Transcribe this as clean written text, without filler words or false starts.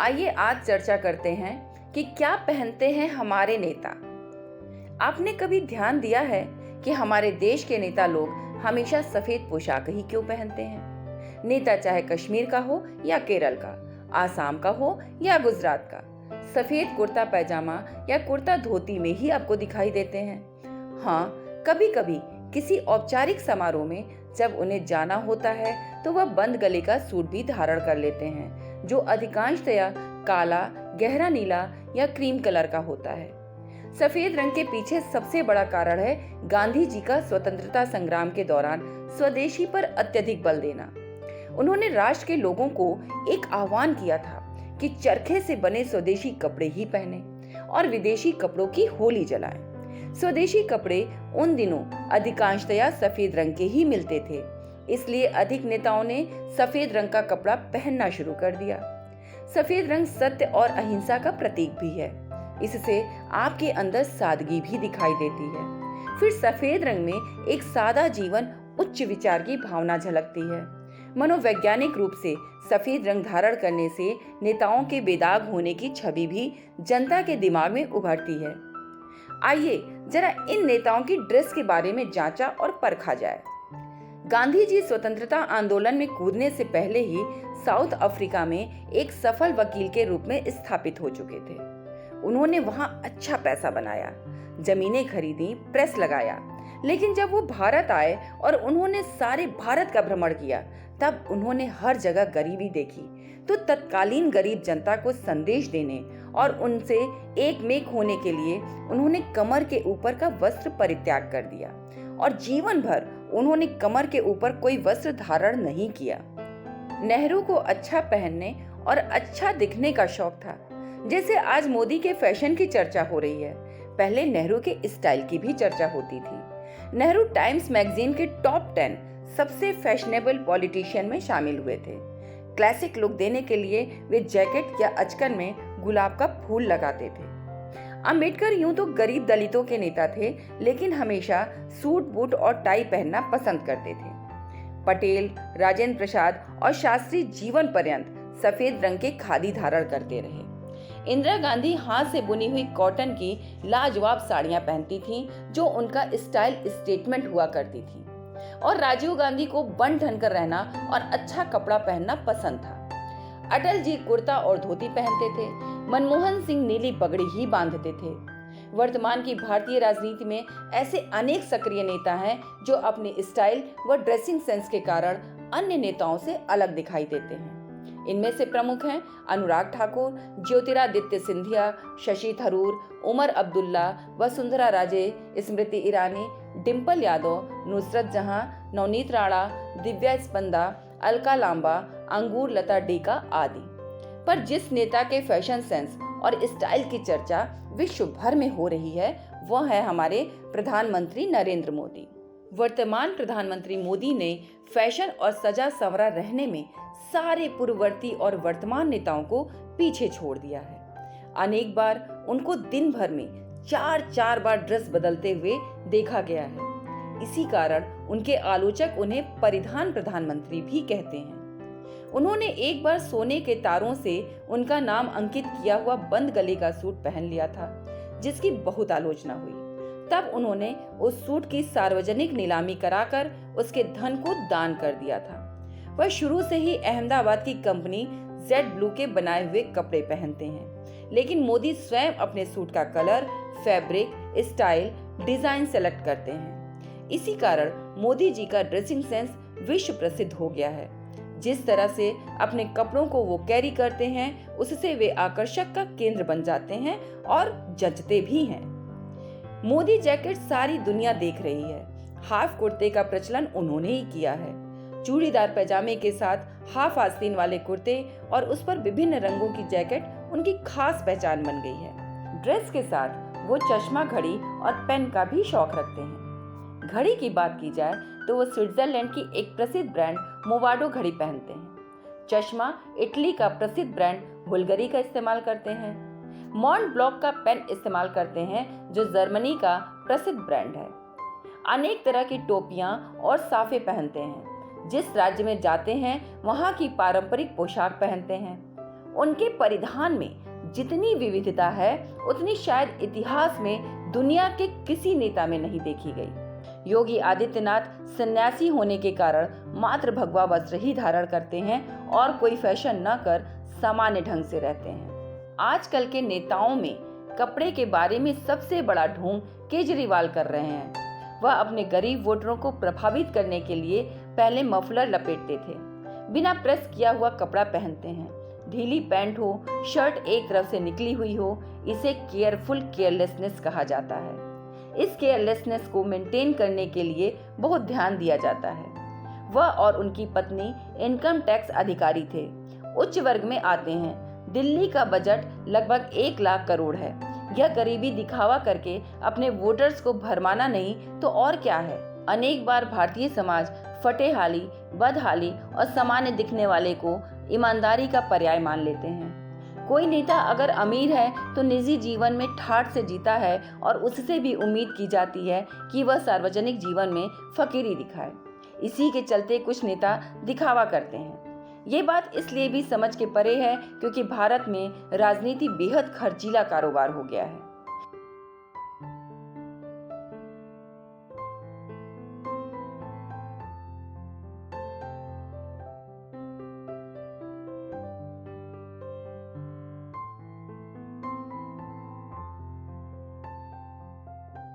आइए आज चर्चा करते हैं कि क्या पहनते हैं हमारे नेता। आपने कभी ध्यान दिया है कि हमारे देश के नेता लोग हमेशा सफेद पोशाक ही क्यों पहनते हैं? नेता चाहे कश्मीर का हो या केरल का, आसाम का हो या गुजरात का, सफेद कुर्ता पैजामा या कुर्ता धोती में ही आपको दिखाई देते हैं। हाँ, कभी कभी किसी औपचारिक समारोह में जब उन्हें जाना होता है तो वह बंद गले का सूट भी धारण कर लेते हैं, जो अधिकांशतया काला, गहरा नीला या क्रीम कलर का होता है। सफेद रंग के पीछे सबसे बड़ा कारण है गांधी जी का स्वतंत्रता संग्राम के दौरान स्वदेशी पर अत्यधिक बल देना। उन्होंने राष्ट्र के लोगों को एक आह्वान किया था कि चरखे से बने स्वदेशी कपड़े ही पहने और विदेशी कपड़ों की होली जलाएं। स्वदेशी कपड़े उन दिनों अधिकांशतया सफेद रंग के ही मिलते थे, इसलिए अधिक नेताओं ने सफेद रंग का कपड़ा पहनना शुरू कर दिया। सफेद रंग सत्य और अहिंसा का प्रतीक भी है। इससे आपके अंदर सादगी भी दिखाई देती है। फिर सफेद रंग में एक सादा जीवन, उच्च विचार की भावना झलकती है। मनोवैज्ञानिक रूप से सफेद रंग धारण करने से नेताओं के बेदाग होने की छवि भी जनता के दिमाग में उभरती है। आइए जरा इन नेताओं की ड्रेस के बारे में जांचा और परखा जाए। गांधी जी स्वतंत्रता आंदोलन में कूदने से पहले ही साउथ अफ्रीका में एक सफल वकील के रूप में स्थापित हो चुके थे। उन्होंने वहां अच्छा पैसा बनाया, जमीनें खरीदी, प्रेस लगाया। लेकिन जब वो भारत आए और उन्होंने सारे भारत का भ्रमण किया, तब उन्होंने हर जगह गरीबी देखी। तो तत्कालीन गरीब जनता को संदेश देने और उनसे एक मेक होने के लिए उन्होंने कमर के ऊपर का वस्त्र परित्याग कर दिया और जीवन भर उन्होंने कमर के ऊपर कोई वस्त्र धारण नहीं किया। नेहरू को अच्छा पहनने और अच्छा दिखने का शौक था। जैसे आज मोदी के फैशन की चर्चा हो रही है, पहले नेहरू के स्टाइल की भी चर्चा होती थी। नेहरू टाइम्स मैगजीन के टॉप 10 सबसे फैशनेबल पॉलिटिशियन में शामिल हुए थे। क्लासिक लुक देने के लिए वे जैकेट या अचकन में गुलाब का फूल लगाते थे। अंबेडकर यूं तो गरीब दलितों के नेता थे, लेकिन हमेशा सूट बूट और टाई पहनना पसंद करते थे। पटेल, राजेंद्र प्रसाद और शास्त्री जीवन पर्यंत सफेद रंग के खादी धारण करते रहे। इंदिरा गांधी हाथ से बुनी हुई कॉटन की लाजवाब साड़ियां पहनती थीं, जो उनका स्टाइल स्टेटमेंट हुआ करती थी। और राजीव गांधी को बन ठन कर रहना और अच्छा कपड़ा पहनना पसंद था। अटल जी कुर्ता और धोती पहनते थे। मनमोहन सिंह नीली पगड़ी ही बांधते थे। वर्तमान की भारतीय राजनीति में ऐसे अनेक सक्रिय नेता हैं जो अपने स्टाइल व ड्रेसिंग सेंस के कारण अन्य नेताओं से अलग दिखाई देते हैं। इनमें से प्रमुख हैं अनुराग ठाकुर, ज्योतिरादित्य सिंधिया, शशि थरूर, उमर अब्दुल्ला, वसुंधरा राजे, स्मृति ईरानी, डिंपल यादव, नुसरत जहां, नवनीत राणा, दिव्या स्पंदा, अलका लांबा, अंगूर लता डेका आदि। पर जिस नेता के फैशन सेंस और स्टाइल की चर्चा विश्व भर में हो रही है, वह है हमारे प्रधानमंत्री नरेंद्र मोदी। वर्तमान प्रधानमंत्री मोदी ने फैशन और सजा संवरा रहने में सारे पूर्ववर्ती और वर्तमान नेताओं को पीछे छोड़ दिया है। अनेक बार उनको दिन भर में 4-4 बार ड्रेस बदलते हुए देखा गया है। इसी कारण उनके आलोचक उन्हें परिधान प्रधानमंत्री भी कहते हैं। उन्होंने एक बार सोने के तारों से उनका नाम अंकित किया हुआ बंद गले का सूट पहन लिया था, जिसकी बहुत आलोचना हुई। तब उन्होंने उस सूट की सार्वजनिक नीलामी कराकर उसके धन को दान कर दिया था। वह शुरू से ही अहमदाबाद की कंपनी जेड ब्लू के बनाए हुए कपड़े पहनते हैं, लेकिन मोदी स्वयं अपने सूट का colour, fabric, style, design select करते हैं। इसी कारण मोदी जी का ड्रेसिंग सेंस विश्व प्रसिद्ध हो गया है। जिस तरह से अपने कपड़ों को वो कैरी करते हैं, उससे वे आकर्षक का केंद्र बन जाते हैं और जचते भी हैं। मोदी जैकेट सारी दुनिया देख रही है। हाफ कुर्ते का प्रचलन उन्होंने ही किया है। चूड़ीदार पैजामे के साथ हाफ आस्तीन वाले कुर्ते और उस पर विभिन्न रंगों की जैकेट उनकी खास पहचान बन गई है। ड्रेस के साथ वो चश्मा, घड़ी और पेन का भी शौक रखते हैं। घड़ी की बात की जाए तो वो स्विट्जरलैंड की एक प्रसिद्ध ब्रांड मोवाडो घड़ी पहनते हैं। चश्मा इटली का प्रसिद्ध ब्रांड बुल्गारी का इस्तेमाल करते हैं। मॉन्ट ब्लॉक का पेन इस्तेमाल करते हैं, जो जर्मनी का प्रसिद्ध ब्रांड है। अनेक तरह की टोपियां और साफे पहनते हैं। जिस राज्य में जाते हैं वहां की पारंपरिक पोशाक पहनते हैं। उनके परिधान में जितनी विविधता है उतनी शायद इतिहास में दुनिया के किसी नेता में नहीं देखी गई। योगी आदित्यनाथ सन्यासी होने के कारण मात्र भगवा वस्त्र ही धारण करते हैं और कोई फैशन न कर सामान्य ढंग से रहते हैं। आजकल के नेताओं में कपड़े के बारे में सबसे बड़ा ढोंग केजरीवाल कर रहे हैं। वह अपने गरीब वोटरों को प्रभावित करने के लिए पहले मफलर लपेटते थे, बिना प्रेस किया हुआ कपड़ा पहनते हैं, ढीली पैंट हो, शर्ट एक तरफ से निकली हुई हो, इसे केयरफुल केयरलेसनेस कहा जाता है। इस केयरलेसनेस को मेंटेन करने के लिए बहुत ध्यान दिया जाता है। वह और उनकी पत्नी इनकम टैक्स अधिकारी थे, उच्च वर्ग में आते हैं। दिल्ली का बजट लगभग 1 लाख करोड़ है। यह गरीबी दिखावा करके अपने वोटर्स को भरमाना नहीं तो और क्या है। अनेक बार भारतीय समाज फटेहाली, बदहाली और सामान्य दिखने वाले को ईमानदारी का पर्याय मान लेते हैं। कोई नेता अगर अमीर है तो निजी जीवन में ठाठ से जीता है और उससे भी उम्मीद की जाती है कि वह सार्वजनिक जीवन में फकीरी दिखाए। इसी के चलते कुछ नेता दिखावा करते हैं। ये बात इसलिए भी समझ के परे है क्योंकि भारत में राजनीति बेहद खर्चीला कारोबार हो गया है।